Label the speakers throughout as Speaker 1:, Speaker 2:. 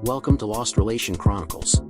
Speaker 1: Welcome to Lost Relation Chronicles.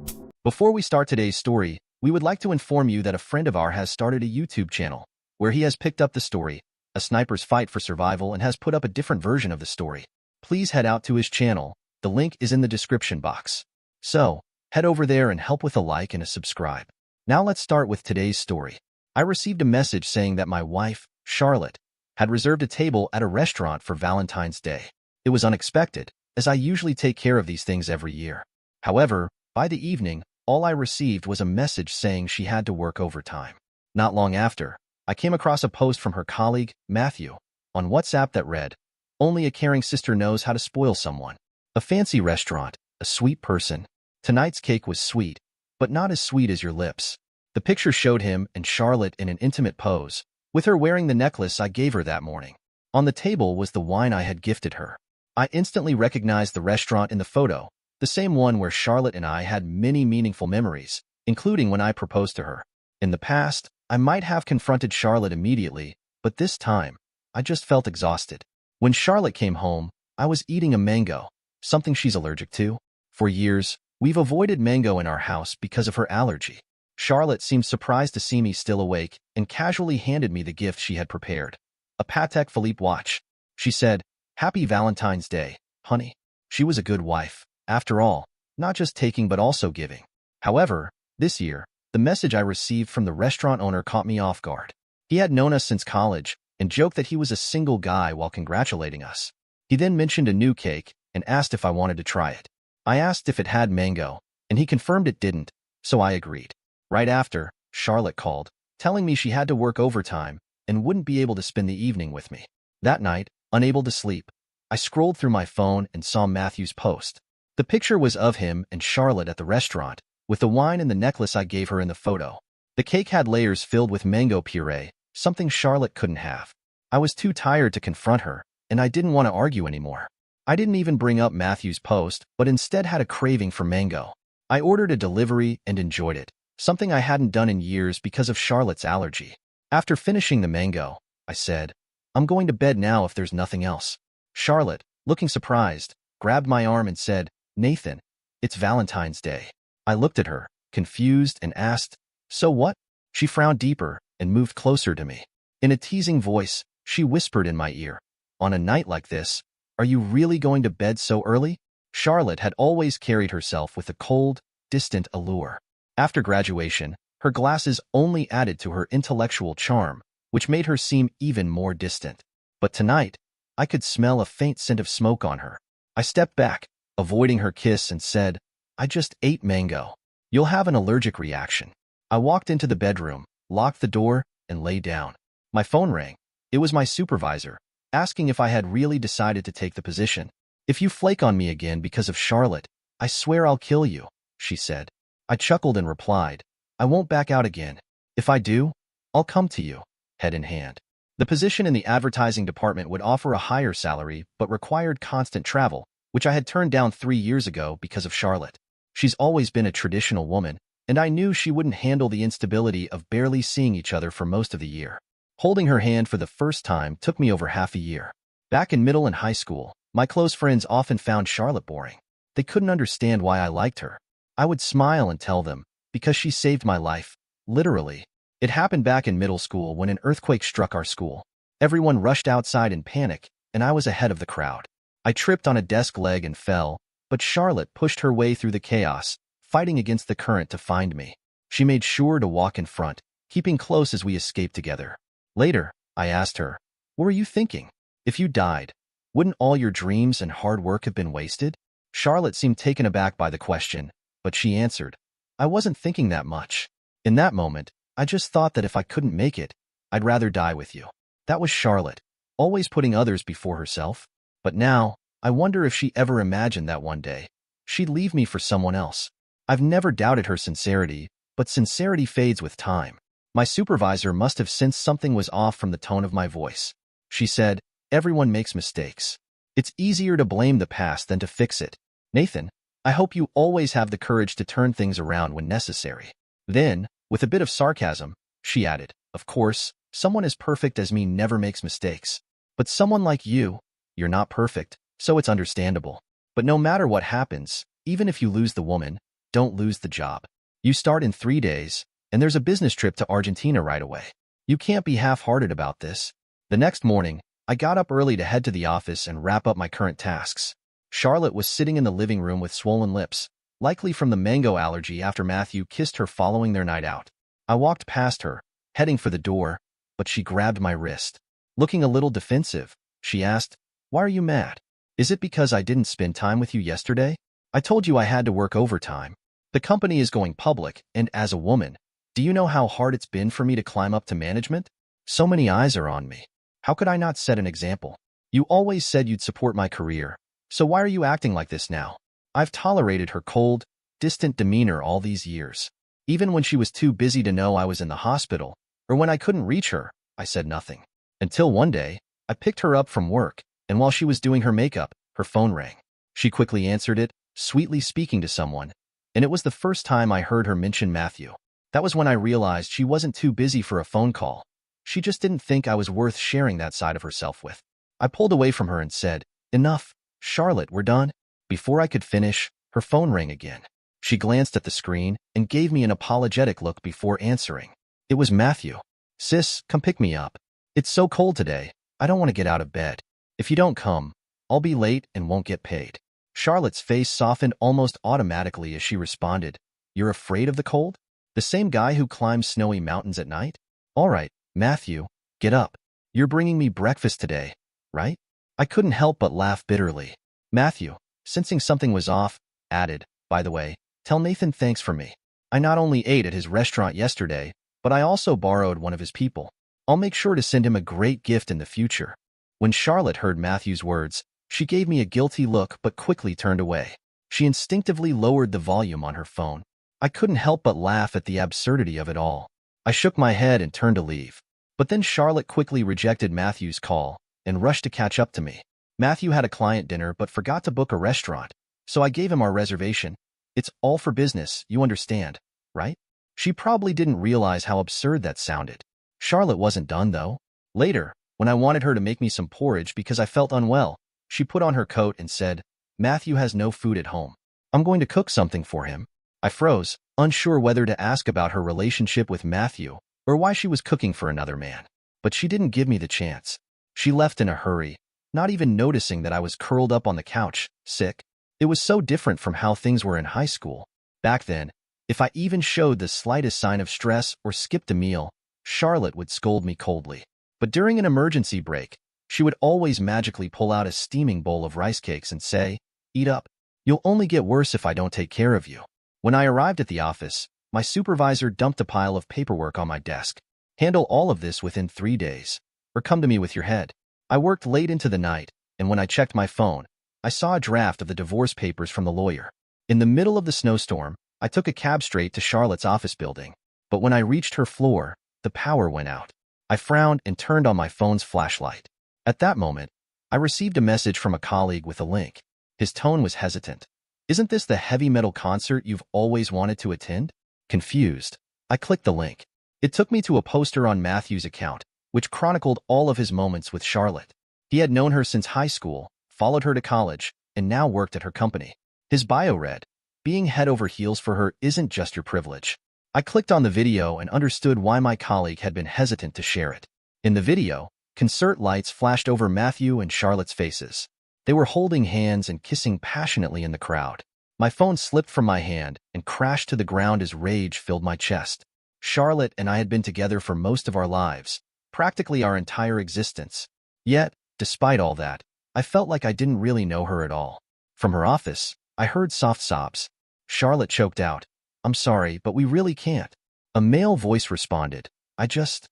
Speaker 2: Before we start today's story, we would like to inform you that a friend of ours has started a YouTube channel where he has picked up the story, A Sniper's Fight for Survival, and has put up a different version of the story. Please head out to his channel. The link is in the description box. So, head over there and help with a like and a subscribe. Now let's start with today's story. I received a message saying that my wife, Charlotte, had reserved a table at a restaurant for Valentine's Day. It was unexpected, as I usually take care of these things every year. However, by the evening, all I received was a message saying she had to work overtime. Not long after, I came across a post from her colleague, Matthew, on WhatsApp that read, "Only a caring sister knows how to spoil someone. A fancy restaurant, a sweet person. Tonight's cake was sweet, but not as sweet as your lips." The picture showed him and Charlotte in an intimate pose, with her wearing the necklace I gave her that morning. On the table was the wine I had gifted her. I instantly recognized the restaurant in the photo, the same one where Charlotte and I had many meaningful memories, including when I proposed to her. In the past, I might have confronted Charlotte immediately, but this time, I just felt exhausted. When Charlotte came home, I was eating a mango, something she's allergic to. For years, we've avoided mango in our house because of her allergy. Charlotte seemed surprised to see me still awake and casually handed me the gift she had prepared, a Patek Philippe watch. She said, "Happy Valentine's Day, honey." She was a good wife, after all, not just taking but also giving. However, this year, the message I received from the restaurant owner caught me off guard. He had known us since college and joked that he was a single guy while congratulating us. He then mentioned a new cake and asked if I wanted to try it. I asked if it had mango, and he confirmed it didn't, so I agreed. Right after, Charlotte called, telling me she had to work overtime and wouldn't be able to spend the evening with me. That night, unable to sleep, I scrolled through my phone and saw Matthew's post. The picture was of him and Charlotte at the restaurant, with the wine and the necklace I gave her in the photo. The cake had layers filled with mango puree, something Charlotte couldn't have. I was too tired to confront her, and I didn't want to argue anymore. I didn't even bring up Matthew's post, but instead had a craving for mango. I ordered a delivery and enjoyed it, something I hadn't done in years because of Charlotte's allergy. After finishing the mango, I said, "I'm going to bed now if there's nothing else." Charlotte, looking surprised, grabbed my arm and said, "Nathan, it's Valentine's Day." I looked at her, confused, and asked, "So what?" She frowned deeper and moved closer to me. In a teasing voice, she whispered in my ear, "On a night like this, are you really going to bed so early?" Charlotte had always carried herself with a cold, distant allure. After graduation, her glasses only added to her intellectual charm, which made her seem even more distant. But tonight, I could smell a faint scent of smoke on her. I stepped back, avoiding her kiss, and said, "I just ate mango. You'll have an allergic reaction." I walked into the bedroom, locked the door, and lay down. My phone rang. It was my supervisor, asking if I had really decided to take the position. "If you flake on me again because of Charlotte, I swear I'll kill you," she said. I chuckled and replied, "I won't back out again. If I do, I'll come to you, head in hand." The position in the advertising department would offer a higher salary but required constant travel, which I had turned down 3 years ago because of Charlotte. She's always been a traditional woman, and I knew she wouldn't handle the instability of barely seeing each other for most of the year. Holding her hand for the first time took me over half a year. Back in middle and high school, my close friends often found Charlotte boring. They couldn't understand why I liked her. I would smile and tell them, "Because she saved my life." Literally. It happened back in middle school when an earthquake struck our school. Everyone rushed outside in panic, and I was ahead of the crowd. I tripped on a desk leg and fell, but Charlotte pushed her way through the chaos, fighting against the current to find me. She made sure to walk in front, keeping close as we escaped together. Later, I asked her, "What were you thinking? If you died, wouldn't all your dreams and hard work have been wasted?" Charlotte seemed taken aback by the question, but she answered, "I wasn't thinking that much. In that moment, I just thought that if I couldn't make it, I'd rather die with you." That was Charlotte, always putting others before herself. But now, I wonder if she ever imagined that one day, she'd leave me for someone else. I've never doubted her sincerity, but sincerity fades with time. My supervisor must have sensed something was off from the tone of my voice. She said, "Everyone makes mistakes. It's easier to blame the past than to fix it. Nathan, I hope you always have the courage to turn things around when necessary." Then, with a bit of sarcasm, she added, "Of course, someone as perfect as me never makes mistakes. But someone like you, you're not perfect, so it's understandable. But no matter what happens, even if you lose the woman, don't lose the job. You start in 3 days, and there's a business trip to Argentina right away. You can't be half-hearted about this. The next morning, I got up early to head to the office and wrap up my current tasks. Charlotte was sitting in the living room with swollen lips, likely from the mango allergy after Matthew kissed her following their night out. I walked past her, heading for the door, but she grabbed my wrist. Looking a little defensive, she asked, "Why are you mad? Is it because I didn't spend time with you yesterday? I told you I had to work overtime. The company is going public, and as a woman, do you know how hard it's been for me to climb up to management? So many eyes are on me. How could I not set an example? You always said you'd support my career, so why are you acting like this now?" I've tolerated her cold, distant demeanor all these years. Even when she was too busy to know I was in the hospital, or when I couldn't reach her, I said nothing. Until one day, I picked her up from work, and while she was doing her makeup, her phone rang. She quickly answered it, sweetly speaking to someone, and it was the first time I heard her mention Matthew. That was when I realized she wasn't too busy for a phone call. She just didn't think I was worth sharing that side of herself with. I pulled away from her and said, "Enough, Charlotte, we're done." Before I could finish, her phone rang again. She glanced at the screen and gave me an apologetic look before answering. It was Matthew. "Sis, come pick me up. It's so cold today, I don't want to get out of bed. If you don't come, I'll be late and won't get paid." Charlotte's face softened almost automatically as she responded, "You're afraid of the cold? The same guy who climbs snowy mountains at night? All right, Matthew, get up. You're bringing me breakfast today, right?" I couldn't help but laugh bitterly. Matthew, sensing something was off, added, "By the way, tell Nathan thanks for me. I not only ate at his restaurant yesterday, but I also borrowed one of his people. I'll make sure to send him a great gift in the future." When Charlotte heard Matthew's words, she gave me a guilty look but quickly turned away. She instinctively lowered the volume on her phone. I couldn't help but laugh at the absurdity of it all. I shook my head and turned to leave. But then Charlotte quickly rejected Matthew's call and rushed to catch up to me. Matthew had a client dinner but forgot to book a restaurant, so I gave him our reservation. It's all for business, you understand, right? She probably didn't realize how absurd that sounded. Charlotte wasn't done, though. Later, when I wanted her to make me some porridge because I felt unwell, she put on her coat and said, "Matthew has no food at home. I'm going to cook something for him." I froze, unsure whether to ask about her relationship with Matthew or why she was cooking for another man. But she didn't give me the chance. She left in a hurry, not even noticing that I was curled up on the couch, sick. It was so different from how things were in high school. Back then, if I even showed the slightest sign of stress or skipped a meal, Charlotte would scold me coldly. But during an emergency break, she would always magically pull out a steaming bowl of rice cakes and say, "Eat up. You'll only get worse if I don't take care of you." When I arrived at the office, my supervisor dumped a pile of paperwork on my desk. "Handle all of this within 3 days, or come to me with your head." I worked late into the night, and when I checked my phone, I saw a draft of the divorce papers from the lawyer. In the middle of the snowstorm, I took a cab straight to Charlotte's office building. But when I reached her floor, the power went out. I frowned and turned on my phone's flashlight. At that moment, I received a message from a colleague with a link. His tone was hesitant. "Isn't this the heavy metal concert you've always wanted to attend?" Confused, I clicked the link. It took me to a poster on Matthew's account, which chronicled all of his moments with Charlotte. He had known her since high school, followed her to college, and now worked at her company. His bio read, "Being head over heels for her isn't just your privilege." I clicked on the video and understood why my colleague had been hesitant to share it. In the video, concert lights flashed over Matthew and Charlotte's faces. They were holding hands and kissing passionately in the crowd. My phone slipped from my hand and crashed to the ground as rage filled my chest. Charlotte and I had been together for most of our lives, practically our entire existence. Yet, despite all that, I felt like I didn't really know her at all. From her office, I heard soft sobs. Charlotte choked out, "I'm sorry, but we really can't." A male voice responded, I just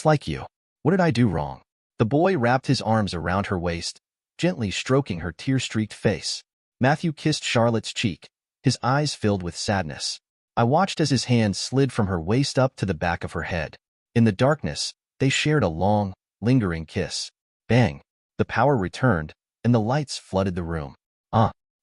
Speaker 2: like you. What did I do wrong?" The boy wrapped his arms around her waist, gently stroking her tear-streaked face. Matthew kissed Charlotte's cheek, his eyes filled with sadness. I watched as his hand slid from her waist up to the back of her head. In the darkness, they shared a long, lingering kiss. Bang! The power returned, and the lights flooded the room.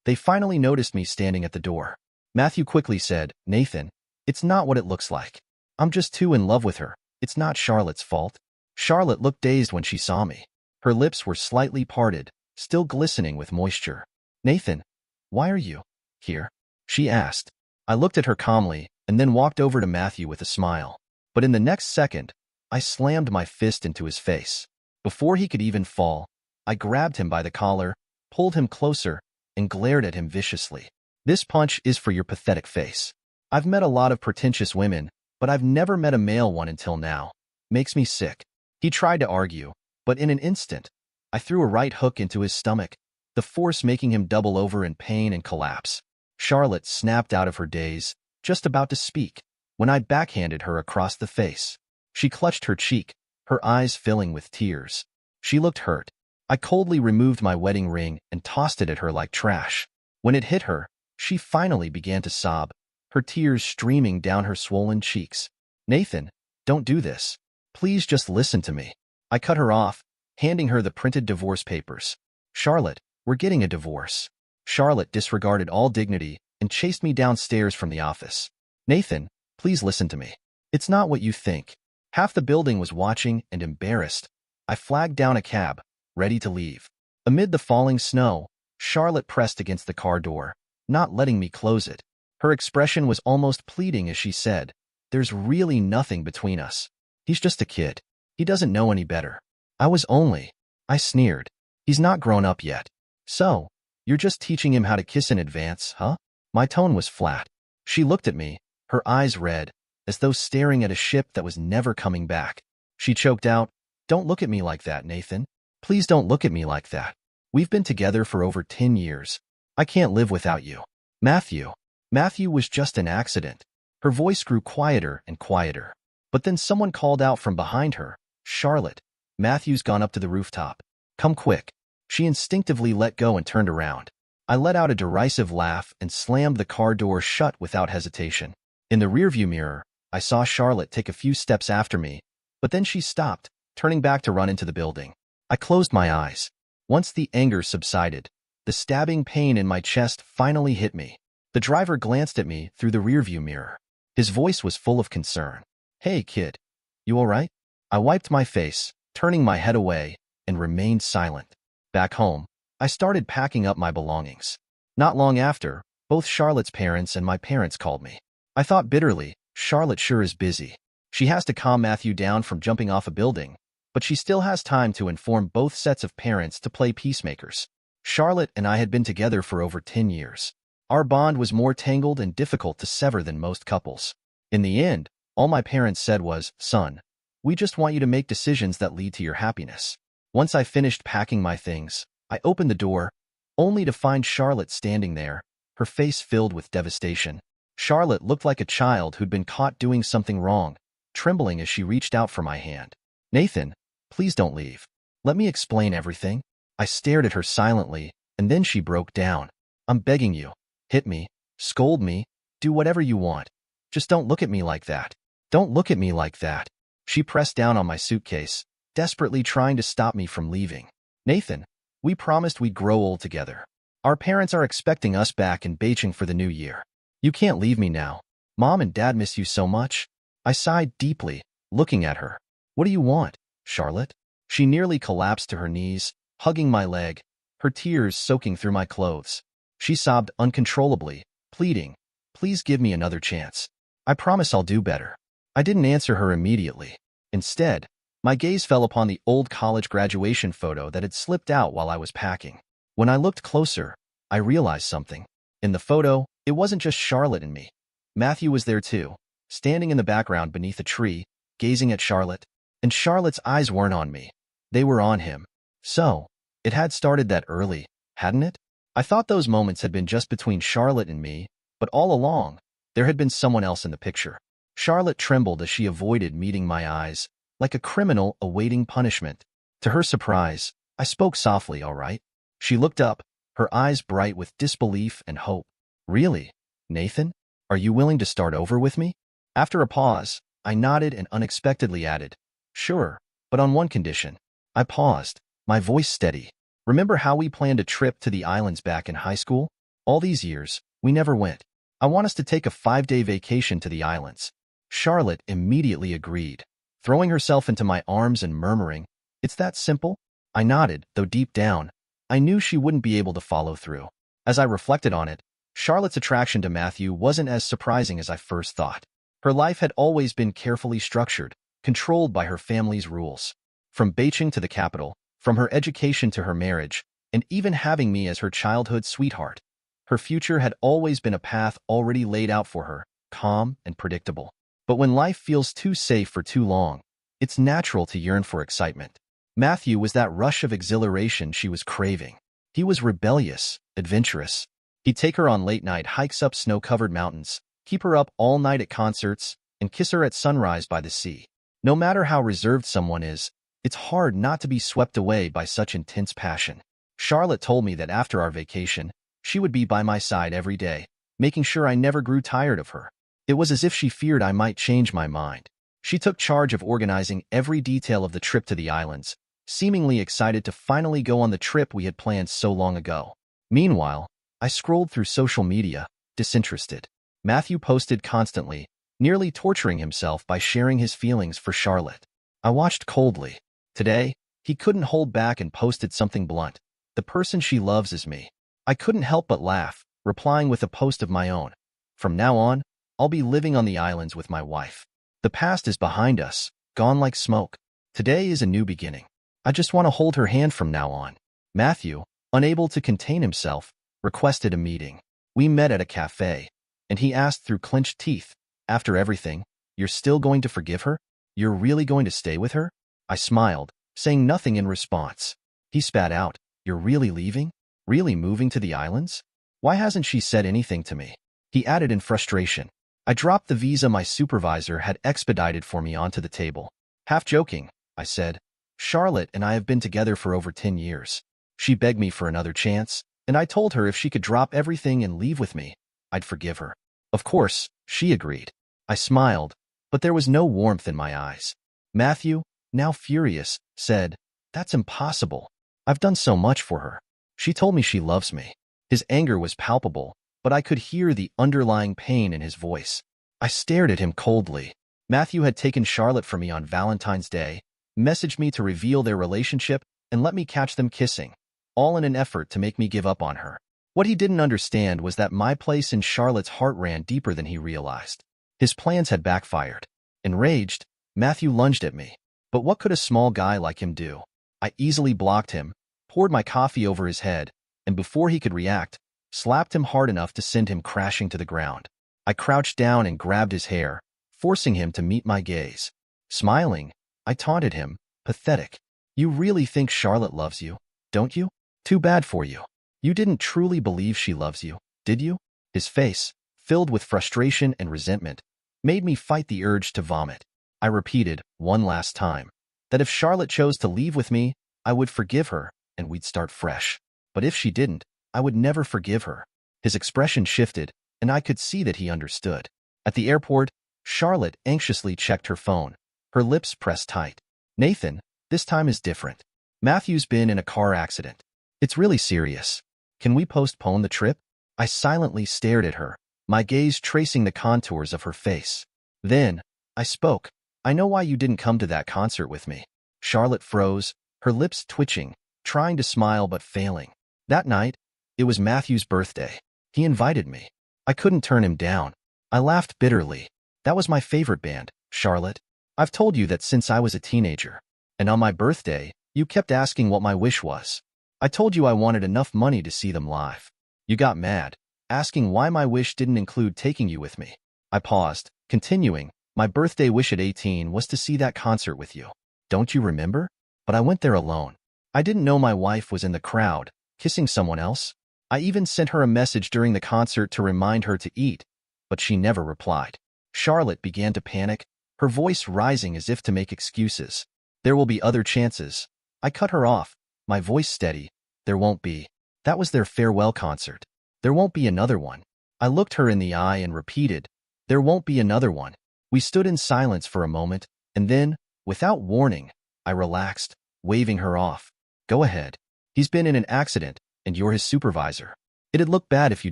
Speaker 2: They finally noticed me standing at the door. Matthew quickly said, "Nathan, it's not what it looks like. I'm just too in love with her. It's not Charlotte's fault." Charlotte looked dazed when she saw me. Her lips were slightly parted, still glistening with moisture. "Nathan, why are you?" Here? She asked. I looked at her calmly and then walked over to Matthew with a smile. But in the next second, I slammed my fist into his face. Before he could even fall, I grabbed him by the collar, pulled him closer, and glared at him viciously. This punch is for your pathetic face. I've met a lot of pretentious women, but I've never met a male one until now. Makes me sick. He tried to argue, but in an instant, I threw a right hook into his stomach, the force making him double over in pain and collapse. Charlotte snapped out of her daze, just about to speak, when I backhanded her across the face. She clutched her cheek, her eyes filling with tears. She looked hurt. I coldly removed my wedding ring and tossed it at her like trash. When it hit her, she finally began to sob, her tears streaming down her swollen cheeks. Nathan, don't do this. Please just listen to me. I cut her off, handing her the printed divorce papers. Charlotte, we're getting a divorce. Charlotte disregarded all dignity and chased me downstairs from the office. Nathan, please listen to me. It's not what you think. Half the building was watching and embarrassed. I flagged down a cab, ready to leave. Amid the falling snow, Charlotte pressed against the car door, not letting me close it. Her expression was almost pleading as she said, "There's really nothing between us. He's just a kid. He doesn't know any better." I sneered. He's not grown up yet. So, you're just teaching him how to kiss in advance, huh? My tone was flat. She looked at me, her eyes red, as though staring at a ship that was never coming back. She choked out, "Don't look at me like that, Nathan. Please don't look at me like that. We've been together for over 10 years. I can't live without you. Matthew was just an accident." Her voice grew quieter and quieter. But then someone called out from behind her, "Charlotte, Matthew's gone up to the rooftop. Come quick." She instinctively let go and turned around. I let out a derisive laugh and slammed the car door shut without hesitation. In the rearview mirror, I saw Charlotte take a few steps after me, but then she stopped, turning back to run into the building. I closed my eyes. Once the anger subsided, the stabbing pain in my chest finally hit me. The driver glanced at me through the rearview mirror. His voice was full of concern. "Hey, kid. You all right?" I wiped my face, turning my head away, and remained silent. Back home, I started packing up my belongings. Not long after, both Charlotte's parents and my parents called me. I thought bitterly, Charlotte sure is busy. She has to calm Matthew down from jumping off a building, but she still has time to inform both sets of parents to play peacemakers. Charlotte and I had been together for over 10 years. Our bond was more tangled and difficult to sever than most couples. In the end, all my parents said was, "Son, we just want you to make decisions that lead to your happiness." Once I finished packing my things, I opened the door, only to find Charlotte standing there, her face filled with devastation. Charlotte looked like a child who'd been caught doing something wrong, trembling as she reached out for my hand. "Nathan, please don't leave. Let me explain everything." I stared at her silently, and then she broke down. "I'm begging you. Hit me, scold me, do whatever you want. Just don't look at me like that. Don't look at me like that." She pressed down on my suitcase, desperately trying to stop me from leaving. "Nathan, we promised we'd grow old together. Our parents are expecting us back in Beijing for the new year. You can't leave me now. Mom and Dad miss you so much." I sighed deeply, looking at her. "What do you want, Charlotte?" She nearly collapsed to her knees, hugging my leg, her tears soaking through my clothes. She sobbed uncontrollably, pleading, "Please give me another chance. I promise I'll do better." I didn't answer her immediately. Instead, my gaze fell upon the old college graduation photo that had slipped out while I was packing. When I looked closer, I realized something. In the photo, it wasn't just Charlotte and me. Matthew was there too, standing in the background beneath a tree, gazing at Charlotte. And Charlotte's eyes weren't on me. They were on him. So, it had started that early, hadn't it? I thought those moments had been just between Charlotte and me, but all along, there had been someone else in the picture. Charlotte trembled as she avoided meeting my eyes, like a criminal awaiting punishment. To her surprise, I spoke softly, "All right?" She looked up, her eyes bright with disbelief and hope. "Really, Nathan? Are you willing to start over with me?" After a pause, I nodded and unexpectedly added, "Sure, but on one condition." I paused, my voice steady. "Remember how we planned a trip to the islands back in high school? All these years, we never went. I want us to take a 5-day vacation to the islands." Charlotte immediately agreed, throwing herself into my arms and murmuring, "It's that simple?" I nodded, though deep down, I knew she wouldn't be able to follow through. As I reflected on it, Charlotte's attraction to Matthew wasn't as surprising as I first thought. Her life had always been carefully structured, controlled by her family's rules. From Beijing to the capital, from her education to her marriage, and even having me as her childhood sweetheart. Her future had always been a path already laid out for her, calm and predictable. But when life feels too safe for too long, it's natural to yearn for excitement. Matthew was that rush of exhilaration she was craving. He was rebellious, adventurous. He'd take her on late-night hikes up snow-covered mountains, keep her up all night at concerts, and kiss her at sunrise by the sea. No matter how reserved someone is, it's hard not to be swept away by such intense passion. Charlotte told me that after our vacation, she would be by my side every day, making sure I never grew tired of her. It was as if she feared I might change my mind. She took charge of organizing every detail of the trip to the islands, seemingly excited to finally go on the trip we had planned so long ago. Meanwhile, I scrolled through social media, disinterested. Matthew posted constantly, nearly torturing himself by sharing his feelings for Charlotte. I watched coldly. Today, he couldn't hold back and posted something blunt. The person she loves is me. I couldn't help but laugh, replying with a post of my own. From now on, I'll be living on the islands with my wife. The past is behind us, gone like smoke. Today is a new beginning. I just want to hold her hand from now on. Matthew, unable to contain himself, requested a meeting. We met at a cafe, and he asked through clenched teeth, "After everything, you're still going to forgive her? You're really going to stay with her?" I smiled, saying nothing in response. He spat out, "You're really leaving? Really moving to the islands? Why hasn't she said anything to me?" He added in frustration. I dropped the visa my supervisor had expedited for me onto the table. Half joking, I said, "Charlotte and I have been together for over 10 years. She begged me for another chance, and I told her if she could drop everything and leave with me, I'd forgive her." Of course, she agreed. I smiled, but there was no warmth in my eyes. Matthew, now furious, said, "That's impossible. I've done so much for her. She told me she loves me." His anger was palpable, but I could hear the underlying pain in his voice. I stared at him coldly. Matthew had taken Charlotte from me on Valentine's Day, messaged me to reveal their relationship, and let me catch them kissing, all in an effort to make me give up on her. What he didn't understand was that my place in Charlotte's heart ran deeper than he realized. His plans had backfired. Enraged, Matthew lunged at me. But what could a small guy like him do? I easily blocked him, poured my coffee over his head, and before he could react, slapped him hard enough to send him crashing to the ground. I crouched down and grabbed his hair, forcing him to meet my gaze. Smiling, I taunted him, "Pathetic. You really think Charlotte loves you, don't you? Too bad for you. You didn't truly believe she loves you, did you?" His face, filled with frustration and resentment, made me fight the urge to vomit. I repeated, one last time, that if Charlotte chose to leave with me, I would forgive her and we'd start fresh. But if she didn't, I would never forgive her. His expression shifted, and I could see that he understood. At the airport, Charlotte anxiously checked her phone, her lips pressed tight. "Nathan, this time is different. Matthew's been in a car accident. It's really serious. Can we postpone the trip?" I silently stared at her, my gaze tracing the contours of her face. Then, I spoke. "I know why you didn't come to that concert with me." Charlotte froze, her lips twitching, trying to smile but failing. That night, it was Matthew's birthday. He invited me. I couldn't turn him down. I laughed bitterly. "That was my favorite band, Charlotte. I've told you that since I was a teenager. And on my birthday, you kept asking what my wish was. I told you I wanted enough money to see them live. You got mad, asking why my wish didn't include taking you with me." I paused, continuing, "My birthday wish at 18 was to see that concert with you. Don't you remember? But I went there alone. I didn't know my wife was in the crowd, kissing someone else. I even sent her a message during the concert to remind her to eat, but she never replied." Charlotte began to panic, her voice rising as if to make excuses. "There will be other chances." I cut her off, my voice steady. "There won't be. That was their farewell concert. There won't be another one." I looked her in the eye and repeated, "There won't be another one." We stood in silence for a moment, and then, without warning, I relaxed, waving her off. "Go ahead. He's been in an accident, and you're his supervisor. It'd look bad if you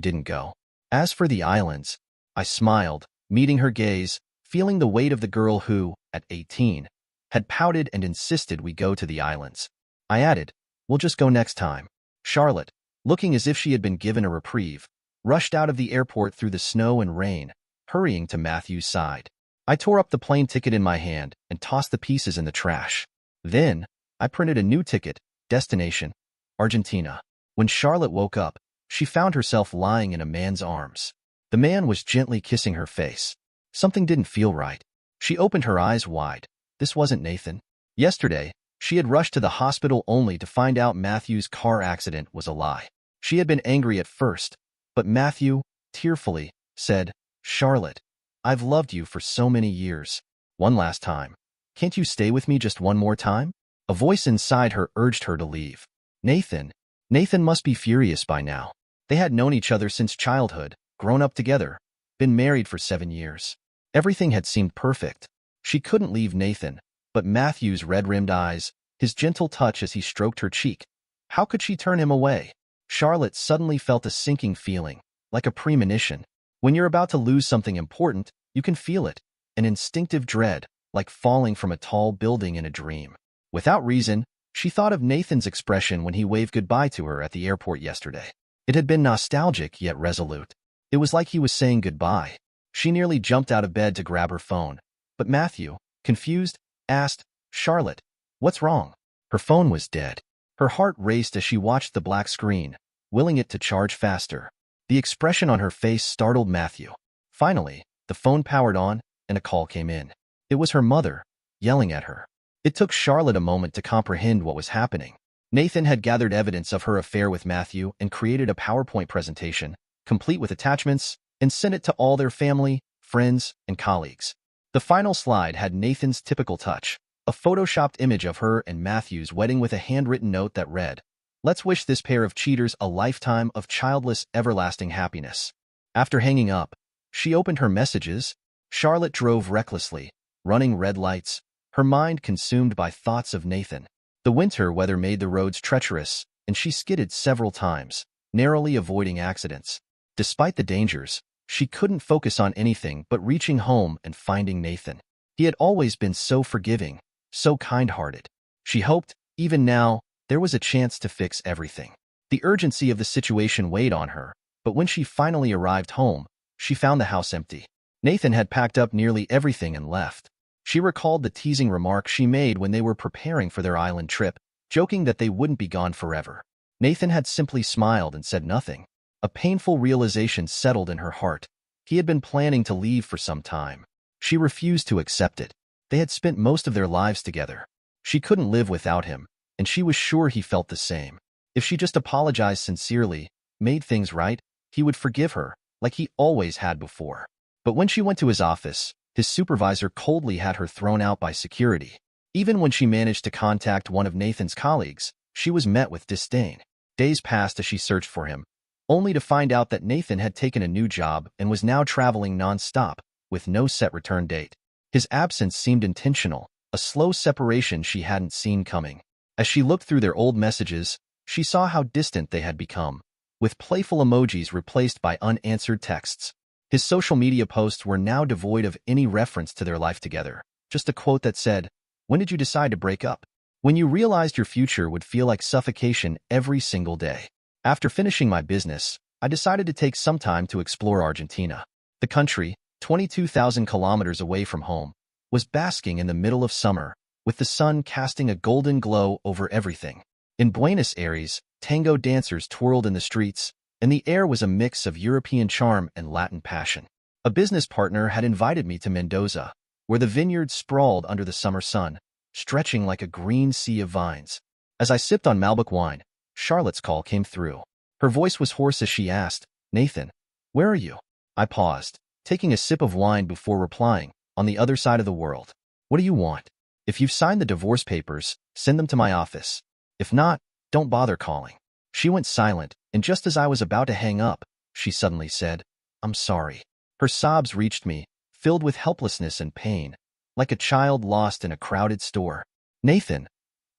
Speaker 2: didn't go." As for the islands, I smiled, meeting her gaze, feeling the weight of the girl who, at 18, had pouted and insisted we go to the islands. I added, "We'll just go next time." Charlotte, looking as if she had been given a reprieve, rushed out of the airport through the snow and rain, hurrying to Matthew's side. I tore up the plane ticket in my hand and tossed the pieces in the trash. Then, I printed a new ticket, destination, Argentina. When Charlotte woke up, she found herself lying in a man's arms. The man was gently kissing her face. Something didn't feel right. She opened her eyes wide. This wasn't Nathan. Yesterday, she had rushed to the hospital only to find out Matthew's car accident was a lie. She had been angry at first, but Matthew, tearfully, said, "Charlotte, I've loved you for so many years. One last time. Can't you stay with me just one more time?" A voice inside her urged her to leave. Nathan must be furious by now. They had known each other since childhood, grown up together, been married for 7 years. Everything had seemed perfect. She couldn't leave Nathan, but Matthew's red-rimmed eyes, his gentle touch as he stroked her cheek. How could she turn him away? Charlotte suddenly felt a sinking feeling, like a premonition. When you're about to lose something important, you can feel it, an instinctive dread, like falling from a tall building in a dream. Without reason, she thought of Nathan's expression when he waved goodbye to her at the airport yesterday. It had been nostalgic yet resolute. It was like he was saying goodbye. She nearly jumped out of bed to grab her phone, but Matthew, confused, asked, "Charlotte, what's wrong?" Her phone was dead. Her heart raced as she watched the black screen, willing it to charge faster. The expression on her face startled Matthew. Finally, the phone powered on, and a call came in. It was her mother, yelling at her. It took Charlotte a moment to comprehend what was happening. Nathan had gathered evidence of her affair with Matthew and created a PowerPoint presentation, complete with attachments, and sent it to all their family, friends, and colleagues. The final slide had Nathan's typical touch, a photoshopped image of her and Matthew's wedding with a handwritten note that read, "Let's wish this pair of cheaters a lifetime of childless, everlasting happiness." After hanging up, she opened her messages. Charlotte drove recklessly, running red lights, her mind consumed by thoughts of Nathan. The winter weather made the roads treacherous, and she skidded several times, narrowly avoiding accidents. Despite the dangers, she couldn't focus on anything but reaching home and finding Nathan. He had always been so forgiving, so kind-hearted. She hoped, even now, there was a chance to fix everything. The urgency of the situation weighed on her, but when she finally arrived home, she found the house empty. Nathan had packed up nearly everything and left. She recalled the teasing remark she made when they were preparing for their island trip, joking that they wouldn't be gone forever. Nathan had simply smiled and said nothing. A painful realization settled in her heart. He had been planning to leave for some time. She refused to accept it. They had spent most of their lives together. She couldn't live without him, and she was sure he felt the same. If she just apologized sincerely, made things right, he would forgive her, like he always had before. But when she went to his office, his supervisor coldly had her thrown out by security. Even when she managed to contact one of Nathan's colleagues, she was met with disdain. Days passed as she searched for him, only to find out that Nathan had taken a new job and was now traveling non-stop, with no set return date. His absence seemed intentional, a slow separation she hadn't seen coming. As she looked through their old messages, she saw how distant they had become, with playful emojis replaced by unanswered texts. His social media posts were now devoid of any reference to their life together, just a quote that said, "When did you decide to break up?" "When you realized your future would feel like suffocation every single day. After finishing my business, I decided to take some time to explore Argentina." The country, 22,000 kilometers away from home, was basking in the middle of summer, with the sun casting a golden glow over everything. In Buenos Aires, tango dancers twirled in the streets, and the air was a mix of European charm and Latin passion. A business partner had invited me to Mendoza, where the vineyards sprawled under the summer sun, stretching like a green sea of vines. As I sipped on Malbec wine, Charlotte's call came through. Her voice was hoarse as she asked, "Nathan, where are you?" I paused, taking a sip of wine before replying, "On the other side of the world." "What do you want? If you've signed the divorce papers, send them to my office. If not, don't bother calling." She went silent, and just as I was about to hang up, she suddenly said, "I'm sorry." Her sobs reached me, filled with helplessness and pain, like a child lost in a crowded store. "Nathan,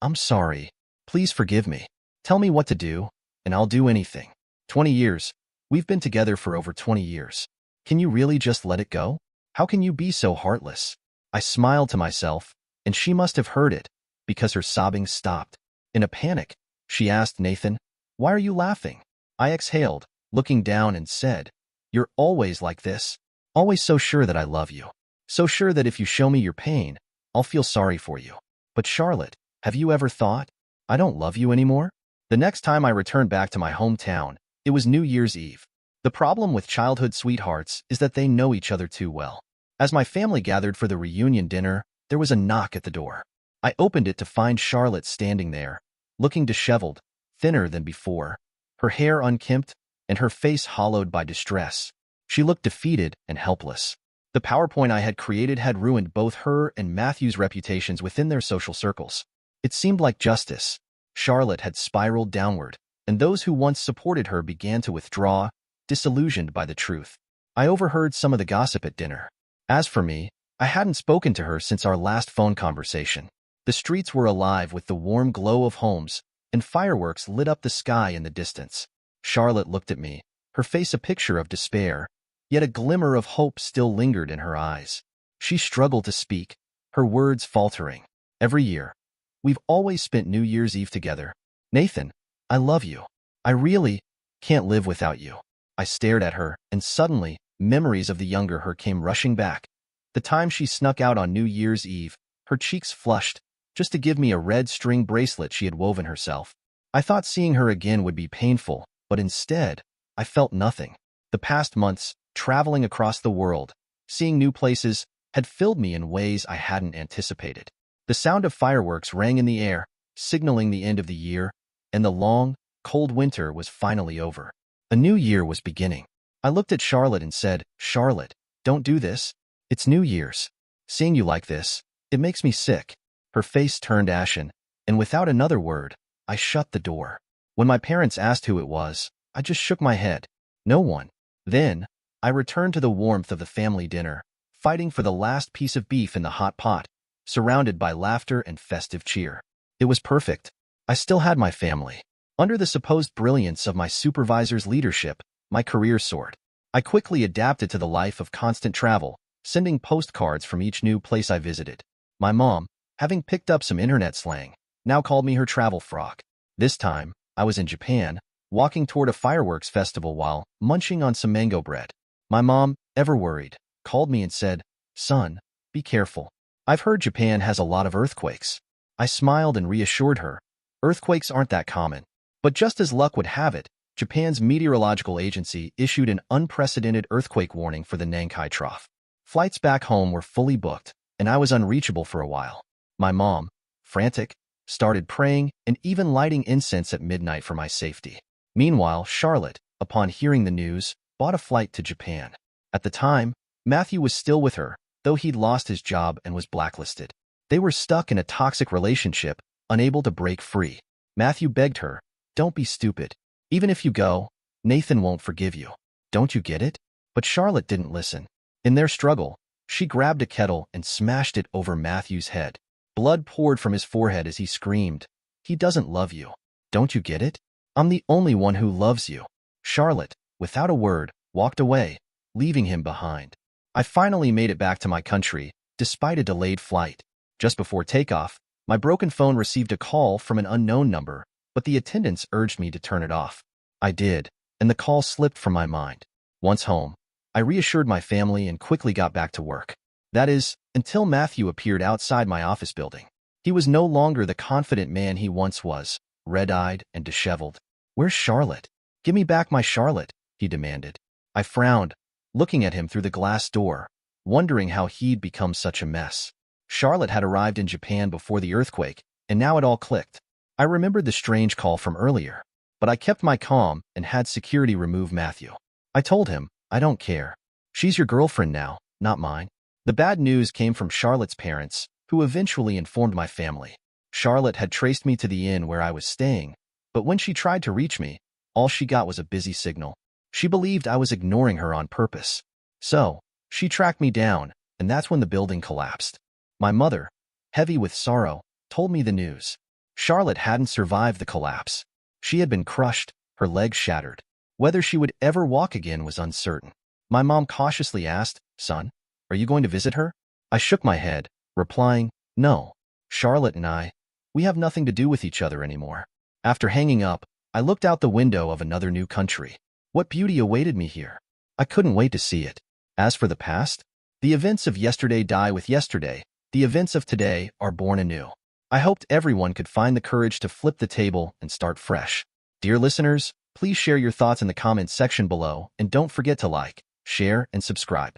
Speaker 2: I'm sorry. Please forgive me. Tell me what to do, and I'll do anything. 20 years. We've been together for over 20 years. Can you really just let it go? How can you be so heartless?" I smiled to myself, and she must have heard it, because her sobbing stopped. In a panic, she asked Nathan, "Why are you laughing?" I exhaled, looking down and said, "You're always like this. Always so sure that I love you. So sure that if you show me your pain, I'll feel sorry for you. But Charlotte, have you ever thought, I don't love you anymore?" The next time I returned back to my hometown, it was New Year's Eve. The problem with childhood sweethearts is that they know each other too well. As my family gathered for the reunion dinner, there was a knock at the door. I opened it to find Charlotte standing there, looking disheveled, thinner than before, her hair unkempt, and her face hollowed by distress. She looked defeated and helpless. The PowerPoint I had created had ruined both her and Matthew's reputations within their social circles. It seemed like justice. Charlotte had spiraled downward, and those who once supported her began to withdraw, disillusioned by the truth. I overheard some of the gossip at dinner. As for me, I hadn't spoken to her since our last phone conversation. The streets were alive with the warm glow of homes, and fireworks lit up the sky in the distance. Charlotte looked at me, her face a picture of despair, yet a glimmer of hope still lingered in her eyes. She struggled to speak, her words faltering. "Every year, we've always spent New Year's Eve together. Nathan, I love you. I really can't live without you." I stared at her, and suddenly, memories of the younger her came rushing back. The time she snuck out on New Year's Eve, her cheeks flushed, just to give me a red string bracelet she had woven herself. I thought seeing her again would be painful, but instead, I felt nothing. The past months, traveling across the world, seeing new places, had filled me in ways I hadn't anticipated. The sound of fireworks rang in the air, signaling the end of the year, and the long, cold winter was finally over. A new year was beginning. I looked at Charlotte and said, "Charlotte, don't do this. It's New Year's. Seeing you like this, it makes me sick." Her face turned ashen, and without another word, I shut the door. When my parents asked who it was, I just shook my head. No one. Then, I returned to the warmth of the family dinner, fighting for the last piece of beef in the hot pot, surrounded by laughter and festive cheer. It was perfect. I still had my family. Under the supposed brilliance of my supervisor's leadership, my career soared. I quickly adapted to the life of constant travel, sending postcards from each new place I visited. My mom, having picked up some internet slang, now called me her travel frog. This time, I was in Japan, walking toward a fireworks festival while munching on some mango bread. My mom, ever worried, called me and said, "Son, be careful. I've heard Japan has a lot of earthquakes." I smiled and reassured her, "Earthquakes aren't that common." But just as luck would have it, Japan's meteorological agency issued an unprecedented earthquake warning for the Nankai Trough. Flights back home were fully booked, and I was unreachable for a while. My mom, frantic, started praying and even lighting incense at midnight for my safety. Meanwhile, Charlotte, upon hearing the news, bought a flight to Japan. At the time, Matthew was still with her, though he'd lost his job and was blacklisted. They were stuck in a toxic relationship, unable to break free. Matthew begged her, "Don't be stupid. Even if you go, Nathan won't forgive you. Don't you get it?" But Charlotte didn't listen. In their struggle, she grabbed a kettle and smashed it over Matthew's head. Blood poured from his forehead as he screamed, "He doesn't love you. Don't you get it? I'm the only one who loves you." Charlotte, without a word, walked away, leaving him behind. I finally made it back to my country, despite a delayed flight. Just before takeoff, my broken phone received a call from an unknown number, but the attendants urged me to turn it off. I did, and the call slipped from my mind. Once home, I reassured my family and quickly got back to work. That is, until Matthew appeared outside my office building. He was no longer the confident man he once was, red-eyed and disheveled. "Where's Charlotte? Give me back my Charlotte," he demanded. I frowned, looking at him through the glass door, wondering how he'd become such a mess. Charlotte had arrived in Japan before the earthquake, and now it all clicked. I remembered the strange call from earlier, but I kept my calm and had security remove Matthew. I told him, "I don't care. She's your girlfriend now, not mine." The bad news came from Charlotte's parents, who eventually informed my family. Charlotte had traced me to the inn where I was staying, but when she tried to reach me, all she got was a busy signal. She believed I was ignoring her on purpose. So, she tracked me down, and that's when the building collapsed. My mother, heavy with sorrow, told me the news. Charlotte hadn't survived the collapse. She had been crushed, her legs shattered. Whether she would ever walk again was uncertain. My mom cautiously asked, "Son, are you going to visit her?" I shook my head, replying, "No. Charlotte and we have nothing to do with each other anymore." After hanging up, I looked out the window of another new country. What beauty awaited me here? I couldn't wait to see it. As for the past, the events of yesterday die with yesterday. The events of today are born anew. I hoped everyone could find the courage to flip the table and start fresh. Dear listeners, please share your thoughts in the comments section below and don't forget to like, share, and subscribe.